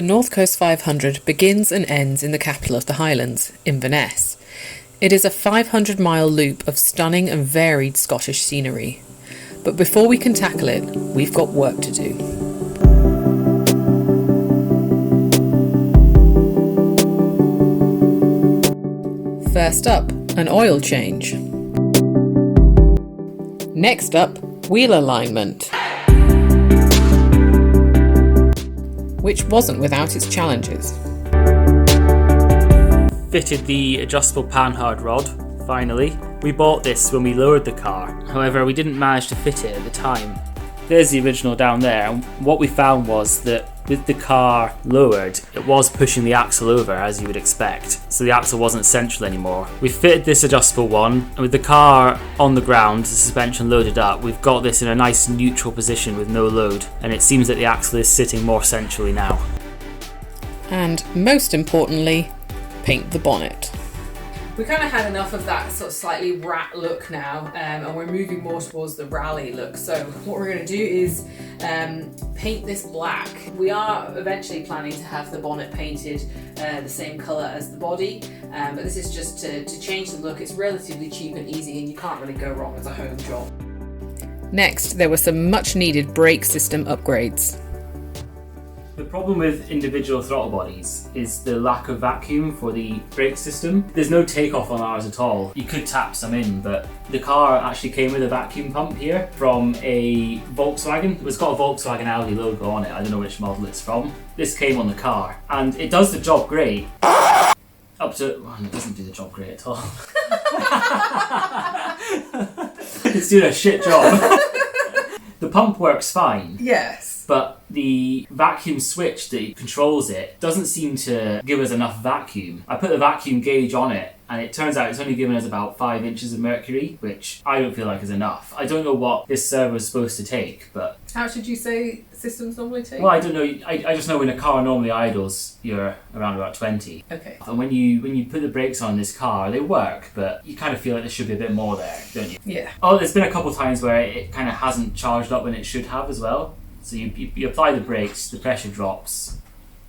The North Coast 500 begins and ends in the capital of the Highlands, Inverness. It is a 500-mile loop of stunning and varied Scottish scenery. But before we can tackle it, we've got work to do. First up, an oil change. Next up, wheel alignment, which wasn't without its challenges. Fitted the adjustable panhard rod, finally. We bought this when we lowered the car, however we didn't manage to fit it at the time. There's the original down there, and what we found was that with the car lowered, it was pushing the axle over as you would expect, so the axle wasn't central anymore. We fitted this adjustable one, and with the car on the ground, the suspension loaded up, we've got this in a nice neutral position with no load, and it seems that the axle is sitting more centrally now. And most importantly, paint the bonnet. We kind of had enough of that sort of slightly rat look now, and we're moving more towards the rally look. So what we're going to do is paint this black. We are eventually planning to have the bonnet painted the same colour as the body, but this is just to change the look. It's relatively cheap and easy, and you can't really go wrong as a home job. Next, there were some much needed brake system upgrades. The problem with individual throttle bodies is the lack of vacuum for the brake system. There's no takeoff on ours at all. You could tap some in, but the car actually came with a vacuum pump here from a Volkswagen. It's got a Volkswagen Audi logo on it. I don't know which model it's from. This came on the car, and it does the job great. Up to... well, it doesn't do the job great at all. It's doing a shit job. The pump works fine. Yes. But the vacuum switch that controls it doesn't seem to give us enough vacuum. I put the vacuum gauge on it, and it turns out it's only giving us about 5 inches of mercury, which I don't feel like is enough. I don't know what this servo is supposed to take, but... How should you say systems normally take? Well, I don't know. I just know when a car normally idles, you're around about 20. Okay. And when you put the brakes on this car, they work, but you kind of feel like there should be a bit more there, don't you? Yeah. Oh, there's been a couple times where it kind of hasn't charged up when it should have as well. So you apply the brakes, the pressure drops,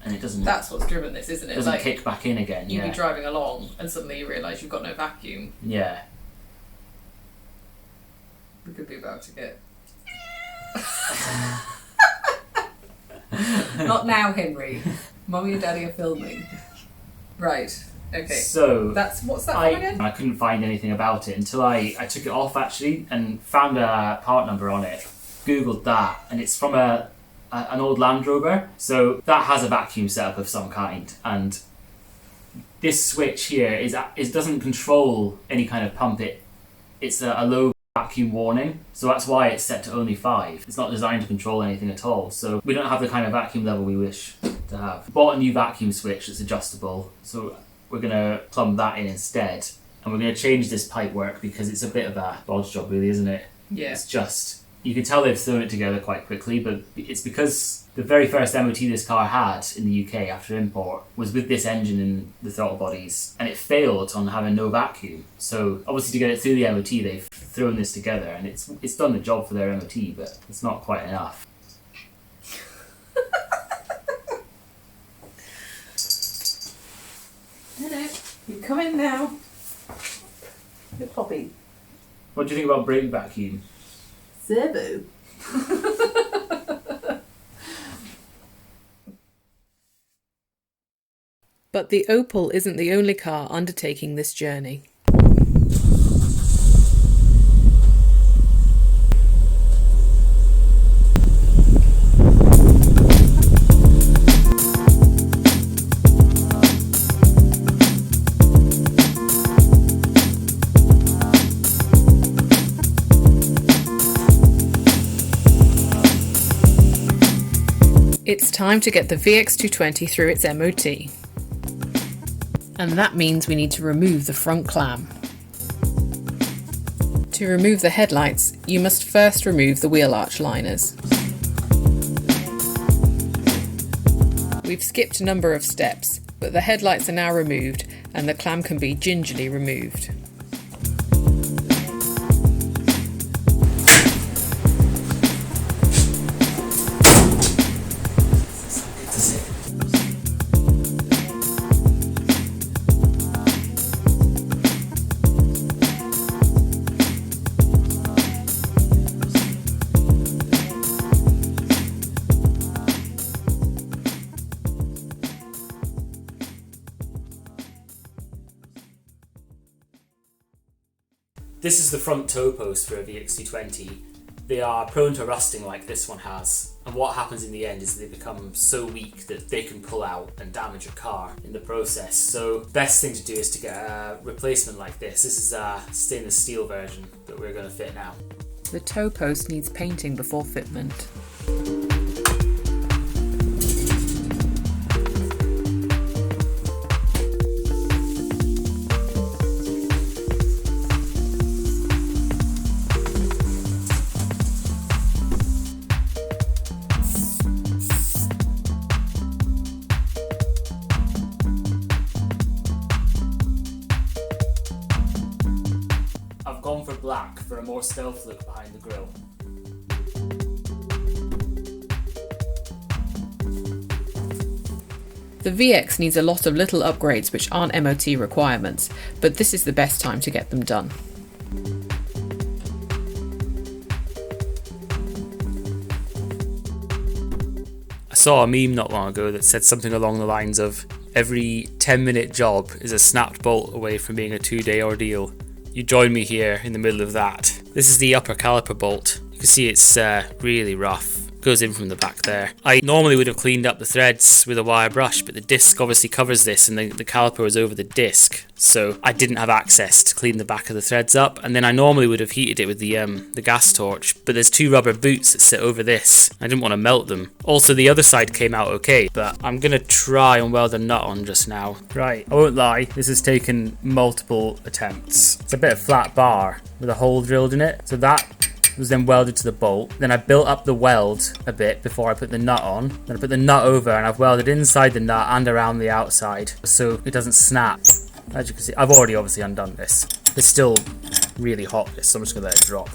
and it doesn't... That's what's driven this, isn't it? Doesn't kick back in again. You'd be driving along and suddenly you realise you've got no vacuum. Yeah. We could be about to get... Not now, Henry. Mummy and Daddy are filming. Right. Okay. So what's that from again? I couldn't find anything about it until I took it off actually and found a part number on it. Googled that, and it's from an old Land Rover, so that has a vacuum setup of some kind, and this switch here doesn't control any kind of pump. It's a low vacuum warning, so that's why it's set to only 5. It's not designed to control anything at all, so we don't have the kind of vacuum level we wish to have. Bought a new vacuum switch that's adjustable, so we're going to plumb that in instead, and we're going to change this pipe work because it's a bit of a bodge job really, isn't it? Yeah. It's just... You can tell they've thrown it together quite quickly, but it's because the very first MOT this car had in the UK after import was with this engine in the throttle bodies, and it failed on having no vacuum. So obviously to get it through the MOT, they've thrown this together, and it's done the job for their MOT, but it's not quite enough. Hello. You come in now. Good Poppy. What do you think about brake vacuum? Servo. But the Opel isn't the only car undertaking this journey. It's time to get the VX220 through its MOT. And that means we need to remove the front clam. To remove the headlights, you must first remove the wheel arch liners. We've skipped a number of steps, but the headlights are now removed and the clam can be gingerly removed. This is the front toe post for a VX220. They are prone to rusting like this one has, and what happens in the end is they become so weak that they can pull out and damage your car in the process. So best thing to do is to get a replacement like this. This is a stainless steel version that we're going to fit now. The toe post needs painting before fitment. I've gone for black for a more stealth look behind the grille. The VX needs a lot of little upgrades which aren't MOT requirements, but this is the best time to get them done. I saw a meme not long ago that said something along the lines of, every 10-minute job is a snapped bolt away from being a 2-day ordeal. You join me here in the middle of that. This is the upper caliper bolt. You can see it's really rough. Goes in from the back there. I normally would have cleaned up the threads with a wire brush, but the disc obviously covers this and the caliper is over the disc, so I didn't have access to clean the back of the threads up. And then I normally would have heated it with the gas torch, but there's 2 rubber boots that sit over this. I didn't want to melt them. Also, the other side came out okay, but I'm gonna try and weld a nut on just now. Right, I won't lie, this has taken multiple attempts. It's a bit of flat bar with a hole drilled in it, so that was then welded to the bolt. Then I built up the weld a bit before I put the nut on. Then I put the nut over and I've welded inside the nut and around the outside so it doesn't snap. As you can see, I've already obviously undone this. It's still really hot, so I'm just going to let it drop.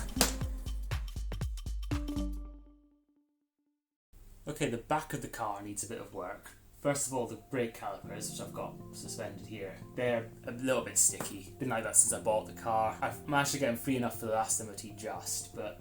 Okay, the back of the car needs a bit of work. First of all, the brake calipers, which I've got suspended here, they're a little bit sticky. Been like that since I bought the car. I've managed to get them free enough for the last MOT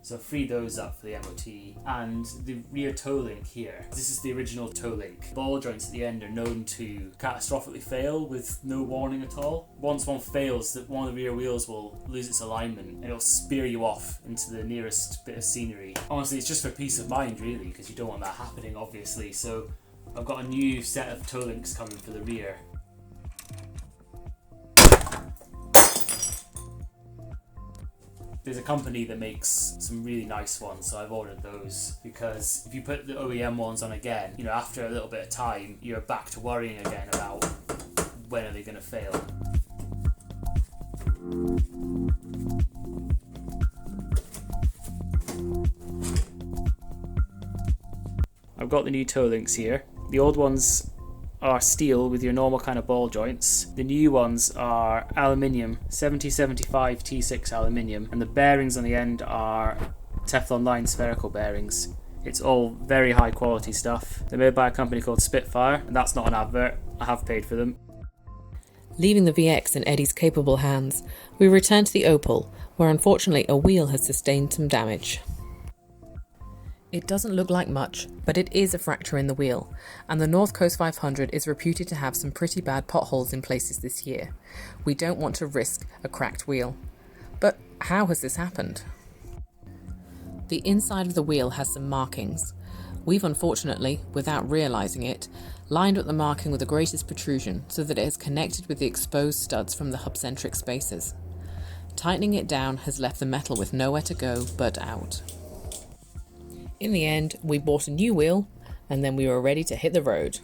so I've freed those up for the MOT. And the rear toe link here, this is the original toe link. Ball joints at the end are known to catastrophically fail with no warning at all. Once one fails, that one of the rear wheels will lose its alignment and it'll spear you off into the nearest bit of scenery. Honestly, it's just for peace of mind really, because you don't want that happening obviously. So I've got a new set of toe links coming for the rear. There's a company that makes some really nice ones, so I've ordered those, because if you put the OEM ones on again, you know, after a little bit of time, you're back to worrying again about when are they going to fail. I've got the new toe links here. The old ones are steel with your normal kind of ball joints. The new ones are aluminium, 7075 T6 aluminium, and the bearings on the end are Teflon lined spherical bearings. It's all very high quality stuff. They're made by a company called Spitfire, and that's not an advert. I have paid for them. Leaving the VX in Eddie's capable hands, we return to the Opel, where unfortunately a wheel has sustained some damage. It doesn't look like much, but it is a fracture in the wheel, and the North Coast 500 is reputed to have some pretty bad potholes in places this year. We don't want to risk a cracked wheel. But how has this happened? The inside of the wheel has some markings. We've unfortunately, without realising it, lined up the marking with the greatest protrusion so that it is connected with the exposed studs from the hub-centric spacers. Tightening it down has left the metal with nowhere to go but out. In the end, we bought a new wheel, and then we were ready to hit the road.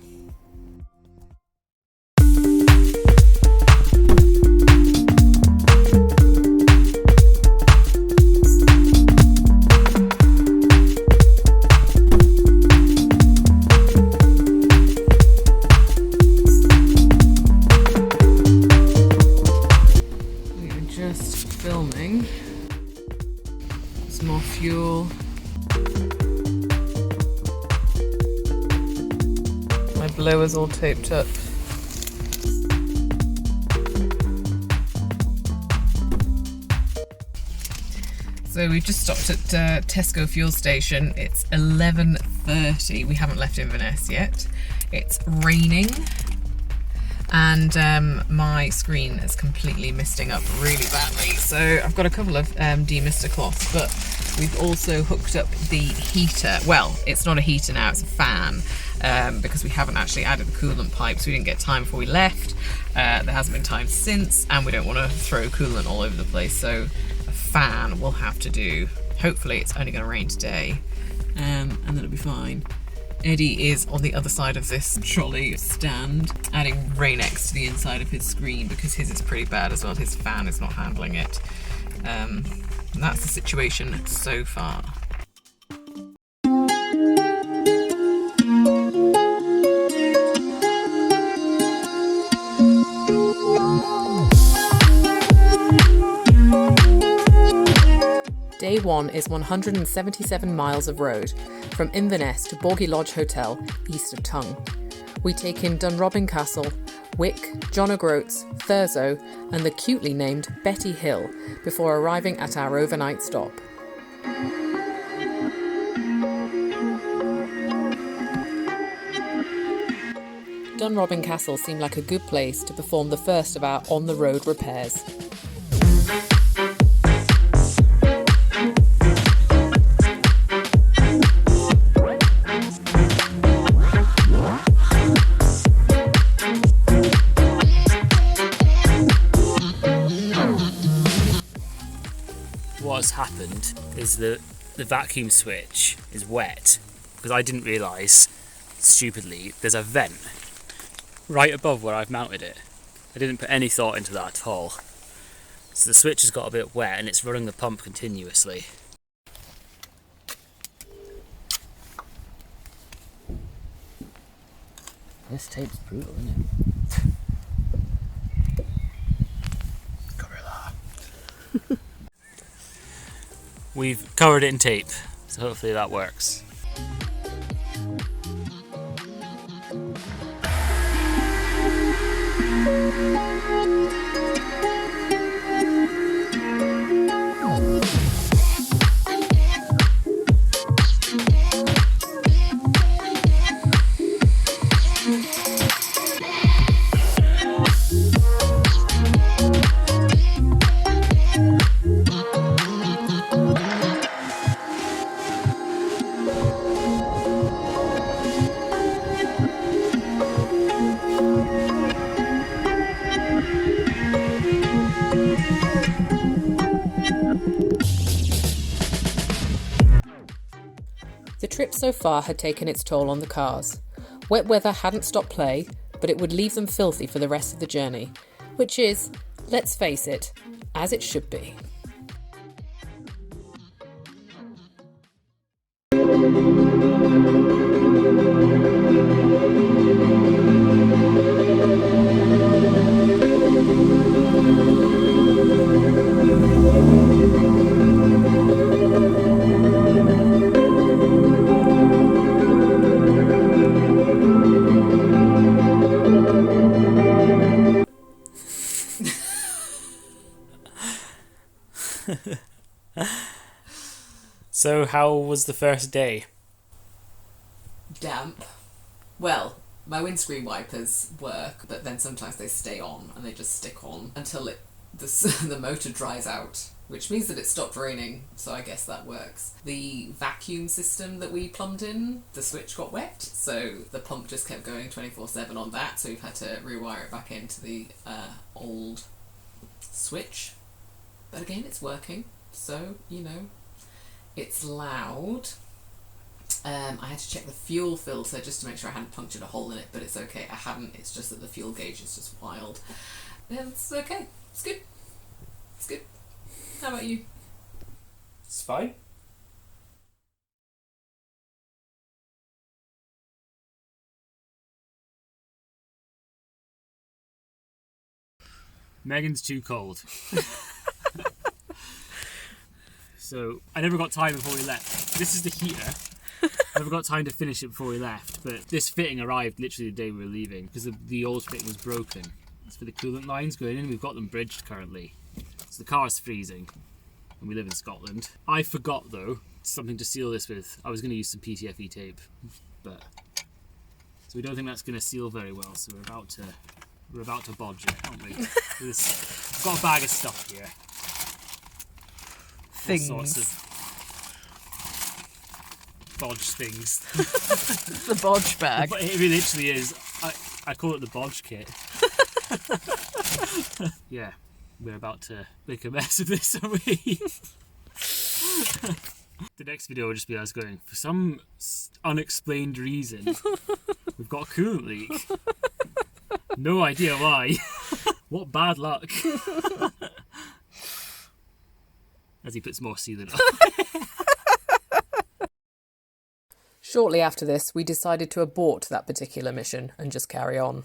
We are just filming. Some more fuel. My blower's all taped up. So we've just stopped at Tesco fuel station. It's 11:30. We haven't left Inverness yet. It's raining. and my screen is completely misting up really badly. So I've got a couple of demister cloths, but we've also hooked up the heater. Well, it's not a heater now, it's a fan, because we haven't actually added the coolant pipes. We didn't get time before we left. There hasn't been time since, and we don't want to throw coolant all over the place, so a fan will have to do. Hopefully it's only going to rain today, and then it'll be fine. Eddie is on the other side of this trolley stand, adding Rain-X to the inside of his screen because his is pretty bad as well. His fan is not handling it. And that's the situation so far. Day 1 is 177 miles of road, from Inverness to Borgie Lodge Hotel, east of Tongue. We take in Dunrobin Castle, Wick, John O'Groats, Thurso and the cutely named Betty Hill before arriving at our overnight stop. Dunrobin Castle seemed like a good place to perform the first of our on-the-road repairs. What's happened is the vacuum switch is wet because I didn't realise, stupidly, there's a vent right above where I've mounted it. I didn't put any thought into that at all. So the switch has got a bit wet and it's running the pump continuously. This tape's brutal, isn't it? Gorilla. We've covered it in tape, so hopefully that works. The trip so far had taken its toll on the cars. Wet weather hadn't stopped play, but it would leave them filthy for the rest of the journey, which is, let's face it, as it should be. So how was the first day? Damp. Well, my windscreen wipers work, but then sometimes they stay on and they just stick on until the motor dries out, which means that it stopped raining, so I guess that works. The vacuum system that we plumbed in, the switch got wet, so the pump just kept going 24/7 on that, so we've had to rewire it back into the old switch. But again, it's working, so, you know, it's loud. I had to check the fuel filter just to make sure I hadn't punctured a hole in it, but it's okay, I haven't. It's just that the fuel gauge is just wild. Yeah, it's okay. It's good. It's good. How about you? It's fine. Megan's too cold. So I never got time before we left. This is the heater. I never got time to finish it before we left, but this fitting arrived literally the day we were leaving because the old fitting was broken. It's for the coolant lines going in. We've got them bridged currently. So the car's freezing and we live in Scotland. I forgot though something to seal this with. I was going to use some PTFE tape, but so we don't think that's going to seal very well, so we're about to We're about to bodge it, aren't we? We've got a bag of stuff here. Things. All sorts of bodge things. The bodge bag. But it literally is. I call it the bodge kit. Yeah, we're about to make a mess of this, aren't we? The next video will just be us going, for some unexplained reason, we've got a coolant leak. No idea why. What bad luck. As he puts more sealant on. Shortly after this, we decided to abort that particular mission and just carry on.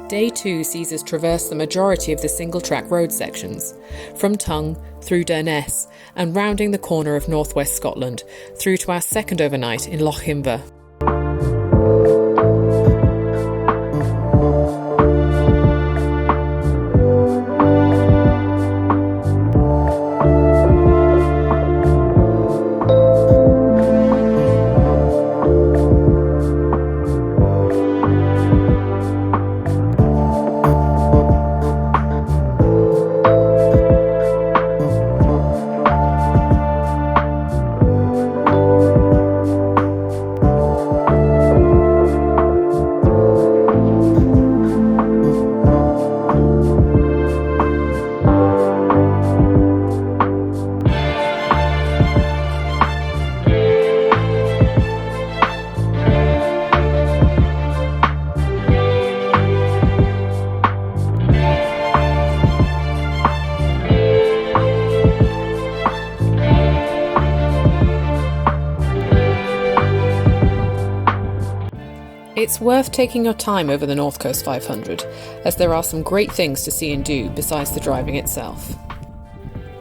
Day 2 sees us traverse the majority of the single-track road sections, from Tongue through Durness and rounding the corner of northwest Scotland through to our second overnight in Loch Inver. It's worth taking your time over the North Coast 500, as there are some great things to see and do besides the driving itself.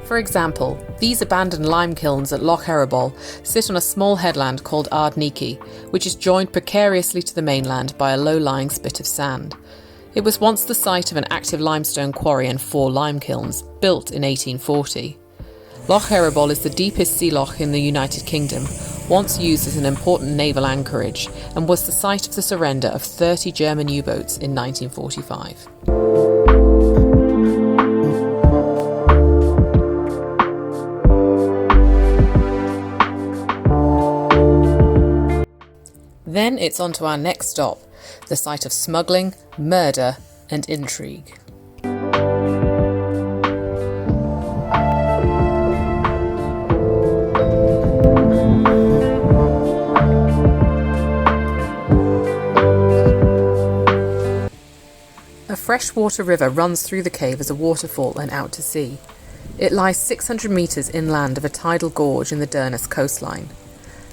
For example, these abandoned lime kilns at Loch Erribol sit on a small headland called Ardniki, which is joined precariously to the mainland by a low-lying spit of sand. It was once the site of an active limestone quarry and 4 lime kilns, built in 1840. Loch Erribol is the deepest sea loch in the United Kingdom, once used as an important naval anchorage, and was the site of the surrender of 30 German U-boats in 1945. Then it's on to our next stop, the site of smuggling, murder and intrigue. A freshwater river runs through the cave as a waterfall and out to sea. It lies 600 metres inland of a tidal gorge in the Durness coastline.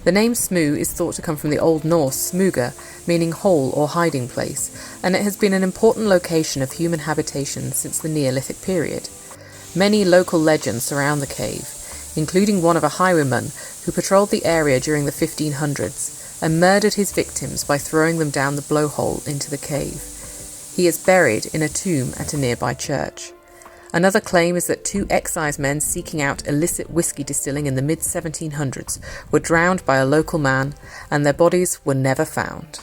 The name Smoo is thought to come from the Old Norse smuga, meaning hole or hiding place, and it has been an important location of human habitation since the Neolithic period. Many local legends surround the cave, including one of a highwayman who patrolled the area during the 1500s and murdered his victims by throwing them down the blowhole into the cave. He is buried in a tomb at a nearby church. Another claim is that 2 excisemen seeking out illicit whiskey distilling in the mid-1700s were drowned by a local man, and their bodies were never found.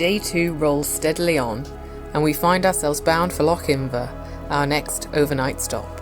Day 2 rolls steadily on, and we find ourselves bound for Loch Inver, our next overnight stop.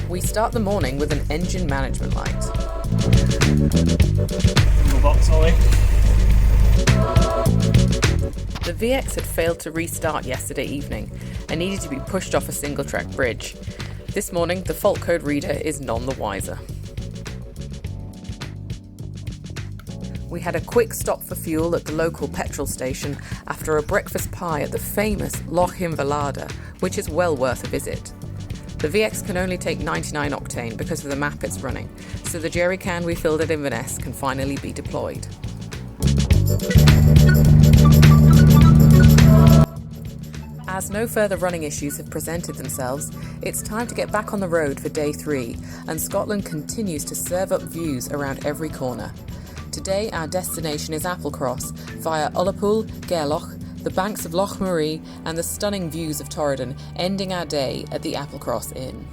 We start the morning with an engine management light. The VX had failed to restart yesterday evening and needed to be pushed off a single-track bridge. This morning, the fault code reader is none the wiser. We had a quick stop for fuel at the local petrol station after a breakfast pie at the famous Loch Inver Larder, which is well worth a visit. The VX can only take 99 octane because of the map it's running, so the jerry can we filled at Inverness can finally be deployed. As no further running issues have presented themselves, it's time to get back on the road for day 3, and Scotland continues to serve up views around every corner. Today our destination is Applecross via Ullapool, Gairloch, the banks of Loch Marie and the stunning views of Torridon, ending our day at the Applecross Inn.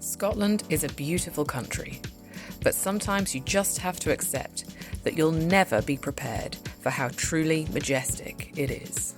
Scotland is a beautiful country, but sometimes you just have to accept that you'll never be prepared for how truly majestic it is.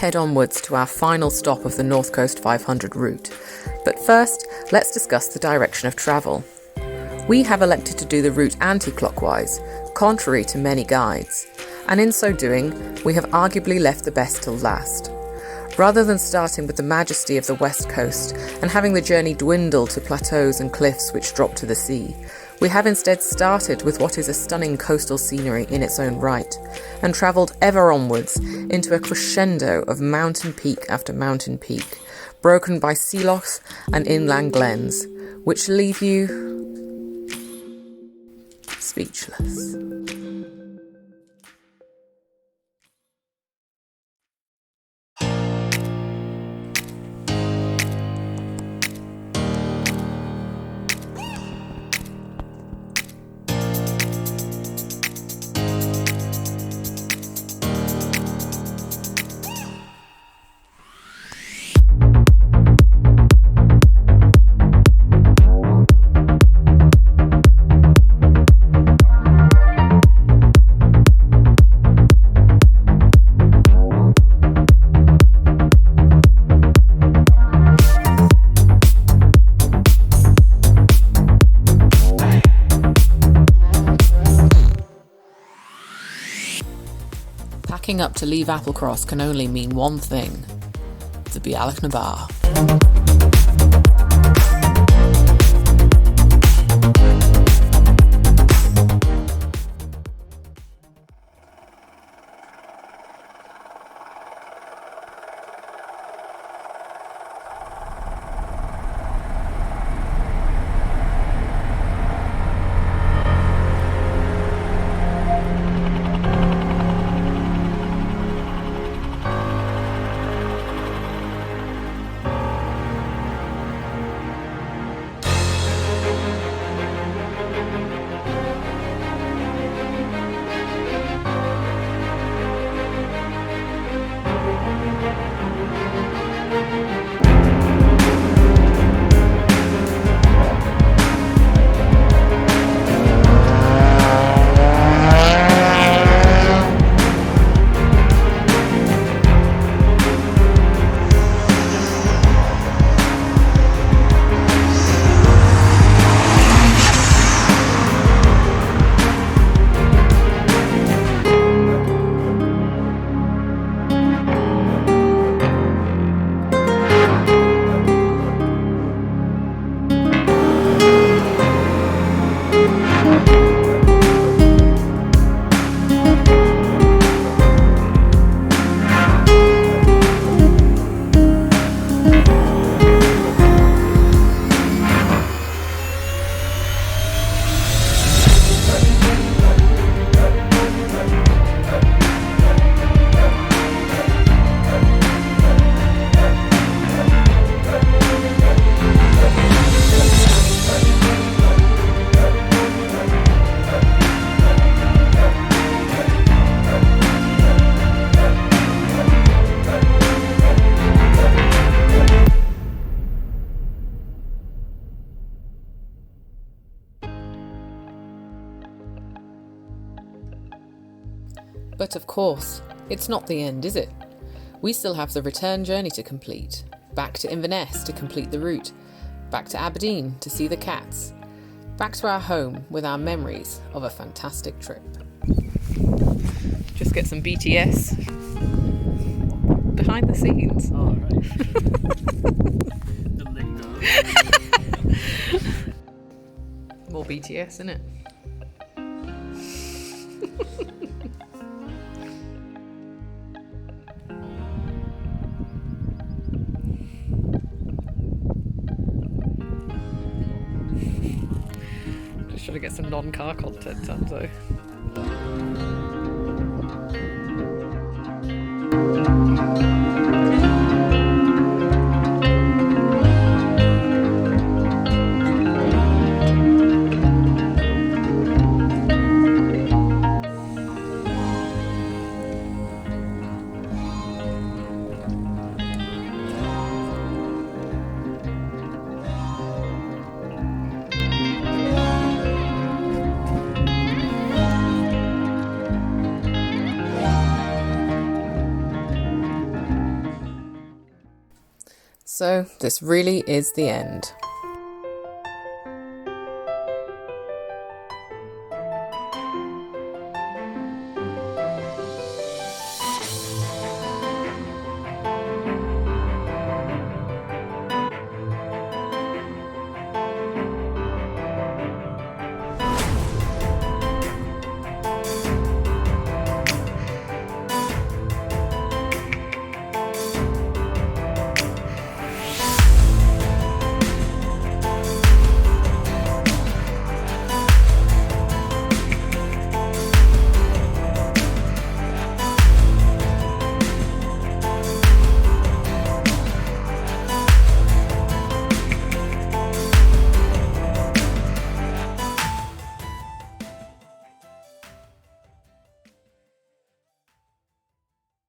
head onwards to our final stop of the North Coast 500 route. But first, let's discuss the direction of travel. We have elected to do the route anti-clockwise, contrary to many guides, and in so doing, we have arguably left the best till last. Rather than starting with the majesty of the West Coast and having the journey dwindle to plateaus and cliffs which drop to the sea, we have instead started with what is a stunning coastal scenery in its own right, and travelled ever onwards into a crescendo of mountain peak after mountain peak, broken by sea lochs and inland glens, which leave you speechless. Packing up to leave Applecross can only mean one thing: the Bialach na Bar. But of course, it's not the end, is it? We still have the return journey to complete. Back to Inverness to complete the route. Back to Aberdeen to see the cats. Back to our home with our memories of a fantastic trip. Just get some BTS behind the scenes. Oh, right. The lingo. More BTS, innit? Just trying to get some non-car content, Tanzo. So this really is the end.